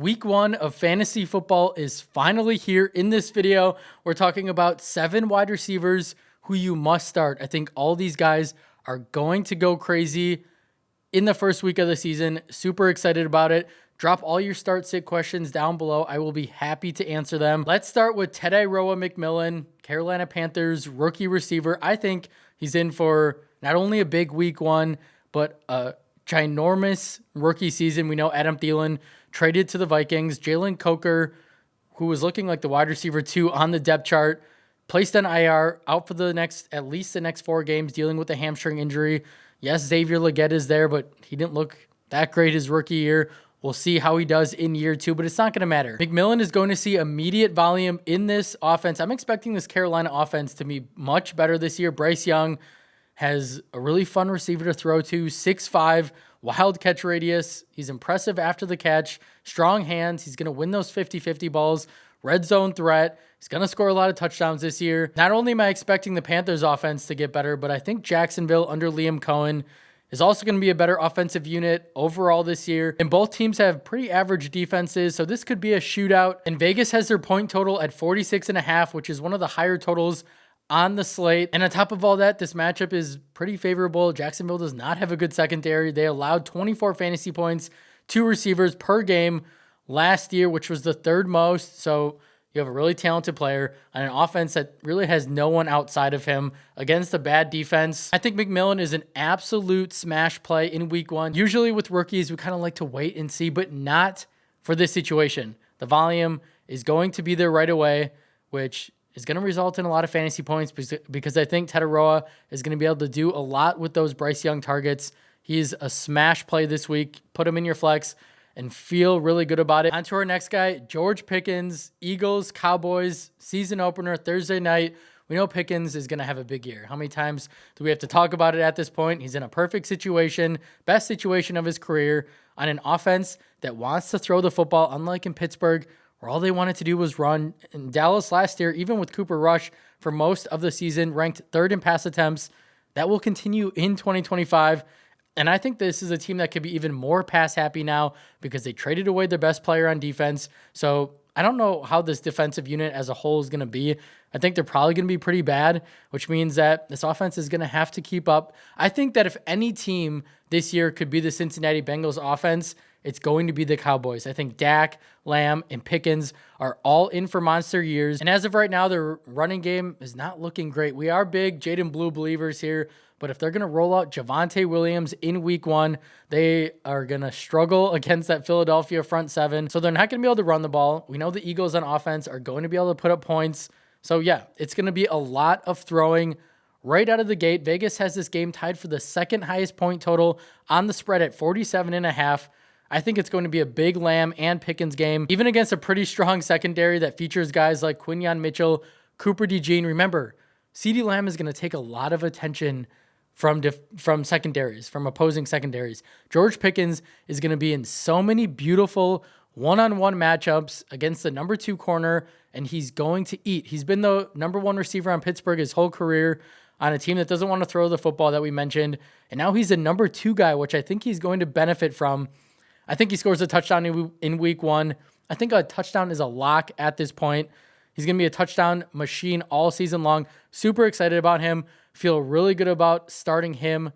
Week 1 of fantasy football is finally here. In this video, we're talking about 7 wide receivers who you must start. I think all these guys are going to go crazy in the first week of the season. Super excited about it. Drop all your start-sit questions down below. I will be happy to answer them. Let's start with Tetairoa McMillan, Carolina Panthers rookie receiver. I think he's in for not only a big week 1, but a ginormous rookie season. We know Adam Thielen traded to the Vikings. Jalen Coker, who was looking like the wide receiver 2 on the depth chart, placed on IR, out for at least the next 4 games, dealing with a hamstring injury. Yes, Xavier Legette is there, but he didn't look that great his rookie year. We'll see how he does in year 2, but it's not going to matter. McMillan is going to see immediate volume in this offense. I'm expecting this Carolina offense to be much better this year. Bryce Young has a really fun receiver to throw to, 6'5", wild catch radius. He's impressive after the catch, strong hands. He's going to win those 50-50 balls, red zone threat. He's going to score a lot of touchdowns this year. Not only am I expecting the Panthers offense to get better, but I think Jacksonville under Liam Cohen is also going to be a better offensive unit overall this year. And both teams have pretty average defenses, so this could be a shootout. And Vegas has their point total at 46.5, which is one of the higher totals on the slate. And on top of all that, this matchup is pretty favorable. Jacksonville does not have a good secondary. They allowed 24 fantasy points to receivers per game last year, which was the 3rd most. So you have a really talented player on an offense that really has no one outside of him against a bad defense. I think McMillan is an absolute smash play in week 1. Usually with rookies, we kind of like to wait and see, but not for this situation. The volume is going to be there right away, which is going to result in a lot of fantasy points because I think Tetairoa is going to be able to do a lot with those Bryce Young targets. He's a smash play this week. Put him in your flex and feel really good about it. On to our next guy, George Pickens, Eagles, Cowboys, season opener Thursday night. We know Pickens is going to have a big year. How many times do we have to talk about it at this point? He's in a perfect situation, best situation of his career, on an offense that wants to throw the football, unlike in Pittsburgh, where all they wanted to do was run. In Dallas last year, even with Cooper Rush for most of the season, ranked 3rd in pass attempts. That will continue in 2025. And I think this is a team that could be even more pass happy now because they traded away their best player on defense. So I don't know how this defensive unit as a whole is going to be. I think they're probably going to be pretty bad, which means that this offense is going to have to keep up. I think that if any team this year could be the Cincinnati Bengals offense, it's going to be the Cowboys. I think Dak, Lamb, and Pickens are all in for monster years. And as of right now, their running game is not looking great. We are big Jaden Blue believers here, but if they're going to roll out Javonte Williams in week 1, they are going to struggle against that Philadelphia front 7. So they're not going to be able to run the ball. We know the Eagles on offense are going to be able to put up points. So yeah, it's going to be a lot of throwing right out of the gate. Vegas has this game tied for the 2nd highest point total on the spread at 47.5. I think it's going to be a big Lamb and Pickens game, even against a pretty strong secondary that features guys like Quinyon Mitchell, Cooper DeJean. Remember, CeeDee Lamb is going to take a lot of attention from secondaries, from opposing secondaries. George Pickens is going to be in so many beautiful one-on-one matchups against the number 2 corner, and he's going to eat. He's been the number 1 receiver on Pittsburgh his whole career on a team that doesn't want to throw the football that we mentioned, and now he's a number 2 guy, which I think he's going to benefit from. I think he scores a touchdown in week 1. I think a touchdown is a lock at this point. He's going to be a touchdown machine all season long. Super excited about him. Feel really good about starting him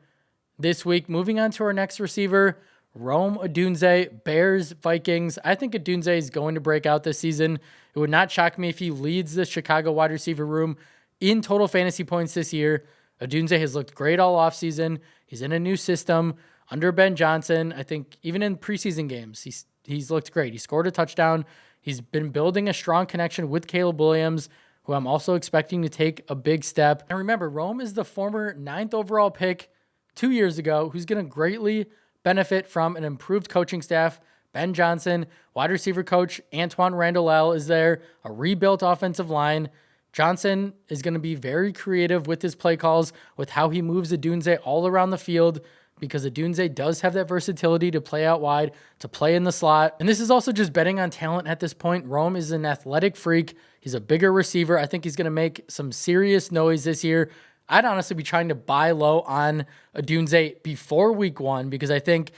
this week. Moving on to our next receiver, Rome Odunze, Bears, Vikings. I think Odunze is going to break out this season. It would not shock me if he leads the Chicago wide receiver room in total fantasy points this year. Odunze has looked great all offseason. He's in a new system under Ben Johnson. I think even in preseason games, he's looked great. He scored a touchdown. He's been building a strong connection with Caleb Williams, who I'm also expecting to take a big step. And remember, Rome is the former 9th overall pick 2 years ago, who's going to greatly benefit from an improved coaching staff. Ben Johnson, wide receiver coach Antoine Randall is there, a rebuilt offensive line. Johnson is going to be very creative with his play calls, with how he moves Odunze all around the field, because Odunze does have that versatility to play out wide, to play in the slot. And this is also just betting on talent at this point. Rome is an athletic freak. He's a bigger receiver. I think he's going to make some serious noise this year. I'd honestly be trying to buy low on Odunze before week 1, because I think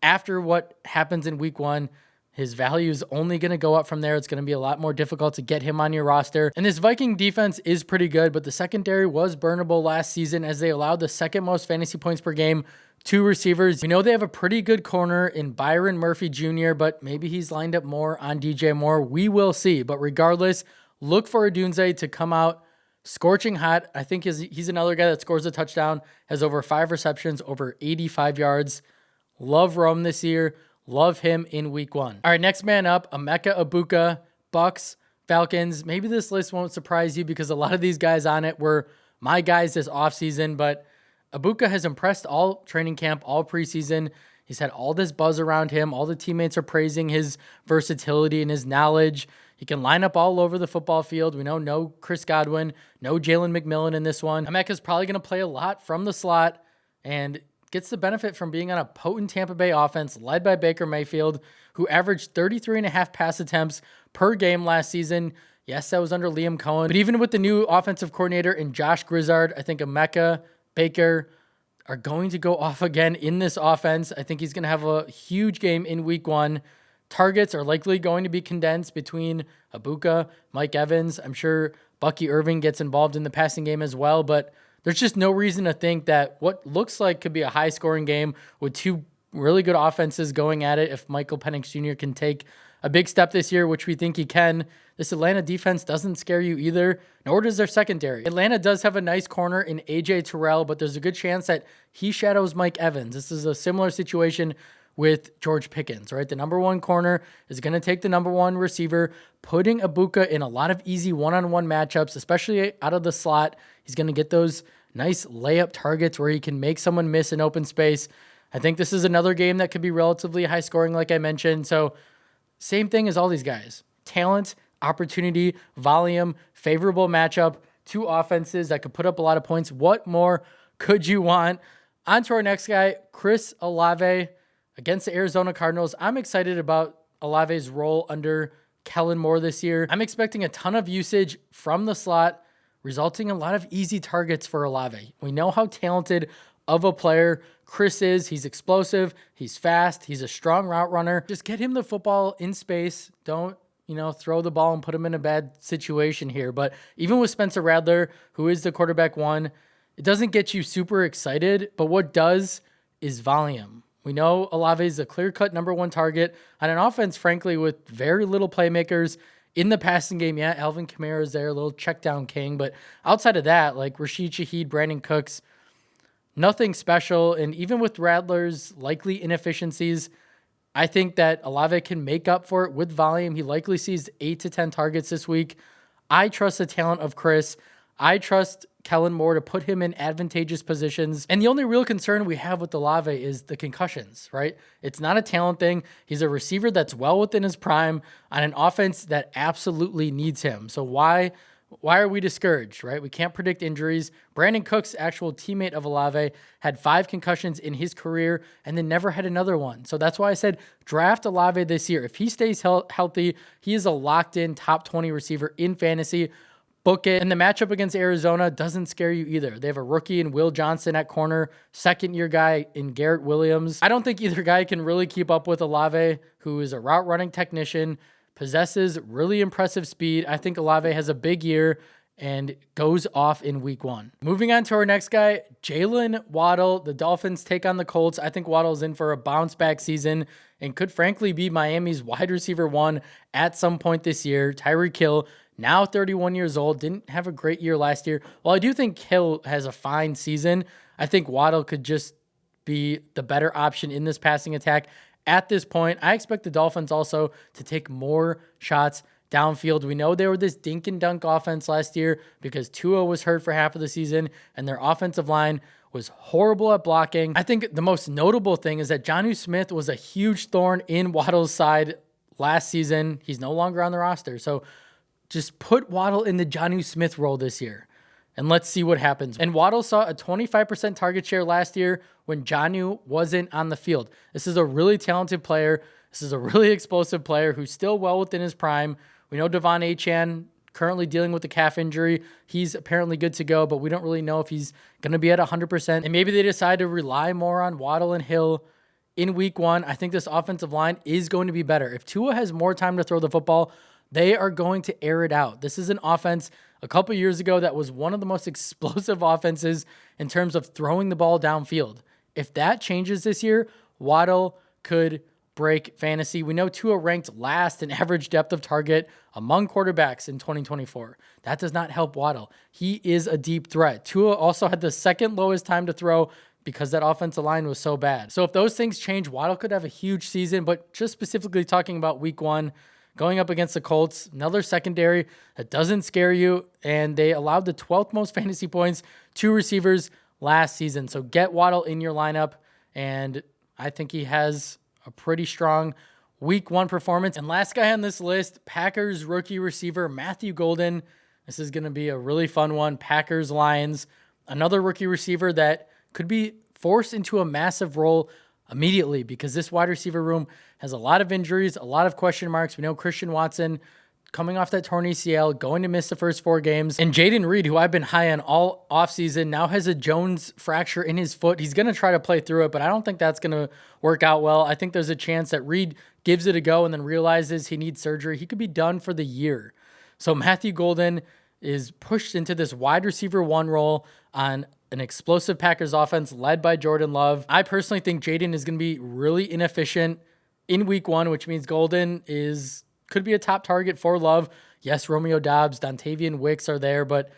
after what happens in week 1, His value is only going to go up from there. It's going to be a lot more difficult to get him on your roster. And this Viking defense is pretty good, but the secondary was burnable last season as they allowed the second most fantasy points per game to receivers. We know they have a pretty good corner in Byron Murphy Jr., but maybe he's lined up more on DJ Moore. We will see. But regardless, look for Odunze to come out scorching hot. I think he's another guy that scores a touchdown, has over 5 receptions, over 85 yards. Love Rome this year. Love him in week 1. All right, next man up, Emeka Egbuka, Bucks, Falcons. Maybe this list won't surprise you because a lot of these guys on it were my guys this offseason, but Egbuka has impressed all training camp, all preseason. He's had all this buzz around him. All the teammates are praising his versatility and his knowledge. He can line up all over the football field. We know no Chris Godwin, no Jalen McMillan in this one. Emeka's probably going to play a lot from the slot and gets the benefit from being on a potent Tampa Bay offense led by Baker Mayfield, who averaged 33.5 pass attempts per game last season. Yes, that was under Liam Cohen. But even with the new offensive coordinator in Josh Grizzard, I think Emeka, Baker are going to go off again in this offense. I think he's going to have a huge game in week 1. Targets are likely going to be condensed between Egbuka, Mike Evans. I'm sure Bucky Irving gets involved in the passing game as well, but there's just no reason to think that what looks like could be a high-scoring game with two really good offenses going at it if Michael Penix Jr. can take a big step this year, which we think he can. This Atlanta defense doesn't scare you either, nor does their secondary. Atlanta does have a nice corner in A.J. Terrell, but there's a good chance that he shadows Mike Evans. This is a similar situation with George Pickens, right? The number 1 corner is going to take the number 1 receiver, putting Egbuka in a lot of easy one-on-one matchups, especially out of the slot. He's going to get those nice layup targets where he can make someone miss in open space. I think this is another game that could be relatively high scoring, like I mentioned. So same thing as all these guys. Talent, opportunity, volume, favorable matchup, 2 offenses that could put up a lot of points. What more could you want? On to our next guy, Chris Olave against the Arizona Cardinals. I'm excited about Olave's role under Kellen Moore this year. I'm expecting a ton of usage from the slot, resulting in a lot of easy targets for Olave. We know how talented of a player Chris is. He's explosive. He's fast. He's a strong route runner. Just get him the football in space. Don't, throw the ball and put him in a bad situation here. But even with Spencer Rattler, who is the quarterback 1, it doesn't get you super excited. But what does is volume. We know Olave is a clear-cut number 1 target on an offense, frankly, with very little playmakers. In the passing game, yeah, Alvin Kamara is there, a little check down king. But outside of that, like Rashid Shaheed, Brandon Cooks, nothing special. And even with Rattler's likely inefficiencies, I think that Olave can make up for it with volume. He likely sees 8 to 10 targets this week. I trust the talent of Chris. I trust Kellen Moore to put him in advantageous positions. And the only real concern we have with Olave is the concussions, right? It's not a talent thing. He's a receiver that's well within his prime on an offense that absolutely needs him. So why are we discouraged, right? We can't predict injuries. Brandon Cooks, actual teammate of Olave, had 5 concussions in his career and then never had another one. So that's why I said draft Olave this year. If he stays healthy, he is a locked-in top 20 receiver in fantasy. Book it. And the matchup against Arizona doesn't scare you either. They have a rookie in Will Johnson at corner, second-year guy in Garrett Williams. I don't think either guy can really keep up with Olave, who is a route-running technician, possesses really impressive speed. I think Olave has a big year and goes off in week 1. Moving on to our next guy, Jalen Waddle. The Dolphins take on the Colts. I think Waddle's in for a bounce-back season and could frankly be Miami's wide receiver 1 at some point this year. Tyreek Hill, now 31 years old, didn't have a great year last year. While I do think Hill has a fine season, I think Waddle could just be the better option in this passing attack. At this point, I expect the Dolphins also to take more shots downfield. We know they were this dink and dunk offense last year because Tua was hurt for half of the season and their offensive line was horrible at blocking. I think the most notable thing is that Jonnu Smith was a huge thorn in Waddle's side last season. He's no longer on the roster. So just put Waddle in the Jonnu Smith role this year, and let's see what happens. And Waddle saw a 25% target share last year when Jonnu wasn't on the field. This is a really talented player. This is a really explosive player who's still well within his prime. We know Devon Achane currently dealing with a calf injury. He's apparently good to go, but we don't really know if he's going to be at 100%. And maybe they decide to rely more on Waddle and Hill in week one. I think this offensive line is going to be better. If Tua has more time to throw the football, they are going to air it out. This is an offense a couple years ago that was one of the most explosive offenses in terms of throwing the ball downfield. If that changes this year, Waddle could break fantasy. We know Tua ranked last in average depth of target among quarterbacks in 2024. That does not help Waddle. He is a deep threat. Tua also had the second lowest time to throw because that offensive line was so bad. So if those things change, Waddle could have a huge season, but just specifically talking about week one, going up against the Colts, another secondary that doesn't scare you, and they allowed the 12th most fantasy points to receivers last season. So get Waddle in your lineup, and I think he has a pretty strong week one performance. And last guy on this list, Packers rookie receiver Matthew Golden. This is going to be a really fun one. Packers Lions, another rookie receiver that could be forced into a massive role immediately because this wide receiver room has a lot of injuries, a lot of question marks. We know Christian Watson coming off that torn ACL, going to miss the first 4 games. And Jayden Reed, who I've been high on all offseason, now has a Jones fracture in his foot. He's going to try to play through it, but I don't think that's going to work out well. I think there's a chance that Reed gives it a go and then realizes he needs surgery. He could be done for the year. So Matthew Golden is pushed into this wide receiver 1 role on an explosive Packers offense led by Jordan Love. I personally think Jayden is going to be really inefficient in week 1, which means Golden could be a top target for Love. Yes, Romeo Doubs, Dontavian Wicks are there, but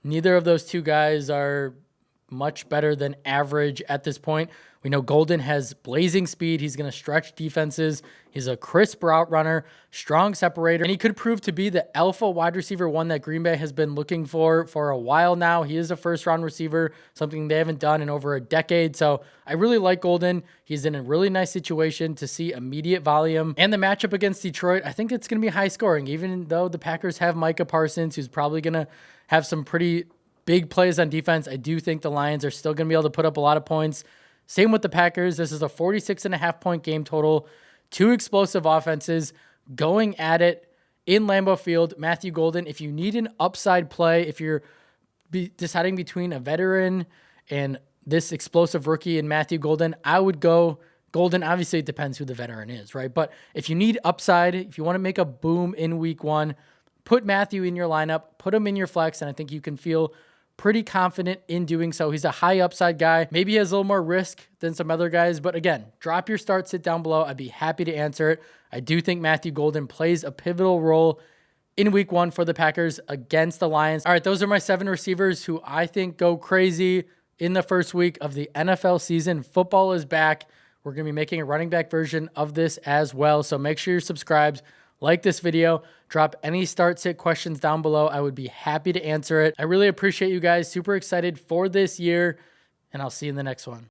neither of those two guys are much better than average at this point. We know Golden has blazing speed. He's going to stretch defenses. He's a crisp route runner, strong separator, and he could prove to be the alpha wide receiver 1 that Green Bay has been looking for a while now. He is a first-round receiver, something they haven't done in over a decade. So I really like Golden. He's in a really nice situation to see immediate volume. And the matchup against Detroit, I think it's going to be high scoring, even though the Packers have Micah Parsons, who's probably going to have some pretty big plays on defense. I do think the Lions are still going to be able to put up a lot of points. Same with the Packers. This is a 46.5 point game total. 2 explosive offenses going at it in Lambeau Field. Matthew Golden, if you need an upside play, if you're deciding between a veteran and this explosive rookie in Matthew Golden, I would go Golden. Obviously, it depends who the veteran is, right? But if you need upside, if you want to make a boom in week 1, put Matthew in your lineup, put him in your flex, and I think you can feel pretty confident in doing so. He's a high upside guy. Maybe he has a little more risk than some other guys, but again, drop your start, sit down below. I'd be happy to answer it. I do think Matthew Golden plays a pivotal role in week 1 for the Packers against the Lions. All right, those are my 7 receivers who I think go crazy in the first week of the NFL season. Football is back. We're going to be making a running back version of this as well, so make sure you're subscribed. Like this video, drop any start sit questions down below. I would be happy to answer it. I really appreciate you guys. Super excited for this year, and I'll see you in the next one.